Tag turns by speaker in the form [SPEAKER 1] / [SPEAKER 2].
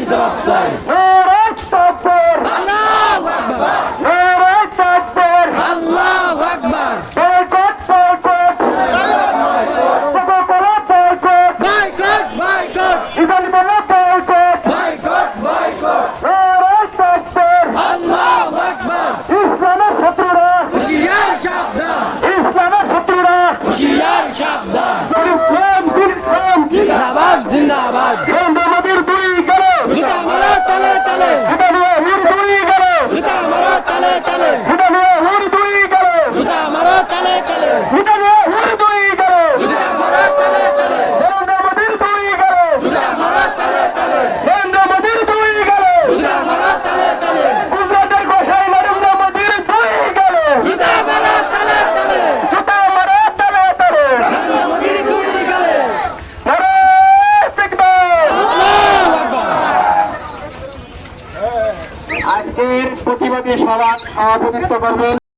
[SPEAKER 1] জবাব চাই
[SPEAKER 2] নারায়ে তাকবীর
[SPEAKER 1] আল্লাহু আকবার
[SPEAKER 2] নারায়ে তাকবীর
[SPEAKER 1] আল্লাহু আকবার
[SPEAKER 2] boycott boycott Coca Cola boycott
[SPEAKER 1] boycott boycott
[SPEAKER 2] ইসলামী বয়কট
[SPEAKER 1] বয়কট বয়কট
[SPEAKER 2] নারায়ে তাকবীর
[SPEAKER 1] আল্লাহু আকবার
[SPEAKER 2] ইসলামের শত্রুরা
[SPEAKER 1] হুশিয়ার সাবধান
[SPEAKER 2] ইসলামের শত্রুরা
[SPEAKER 1] হুশিয়ার সাবধান
[SPEAKER 2] ইসলাম ইসলাম
[SPEAKER 1] জিন্দাবাদ জিন্দাবাদ
[SPEAKER 2] নরেন্দ্র মোদীর দুই গেল
[SPEAKER 1] জুতা মারো তালে তালে
[SPEAKER 2] এটা নিয়ে হুর দুই গেল
[SPEAKER 1] জুতা মারো তালে তালে
[SPEAKER 2] এটা নিয়ে হুর দুই গেল
[SPEAKER 1] জুতা মারো তালে তালে
[SPEAKER 2] এটা নিয়ে হুর দুই গেল
[SPEAKER 1] জুতা মারো তালে তালে
[SPEAKER 2] নরেন্দ্র মোদীর দুই গেল
[SPEAKER 1] জুতা মারো তালে তালে
[SPEAKER 2] নরেন্দ্র মোদীর দুই গেল
[SPEAKER 1] জুতা মারো তালে তালে
[SPEAKER 2] গুজরাটের গোসাই নরেন্দ্র মোদীর দুই গেল
[SPEAKER 1] জুতা মারো তালে তালে
[SPEAKER 2] জুতা মারা তালে তালে
[SPEAKER 1] নরেন্দ্র মোদীর দুই গেলে
[SPEAKER 2] নারায়ে তাকবীর
[SPEAKER 1] আল্লাহু আকবার
[SPEAKER 2] আজকের প্রতিবাদী সভার সভাপতিত্ব করবেন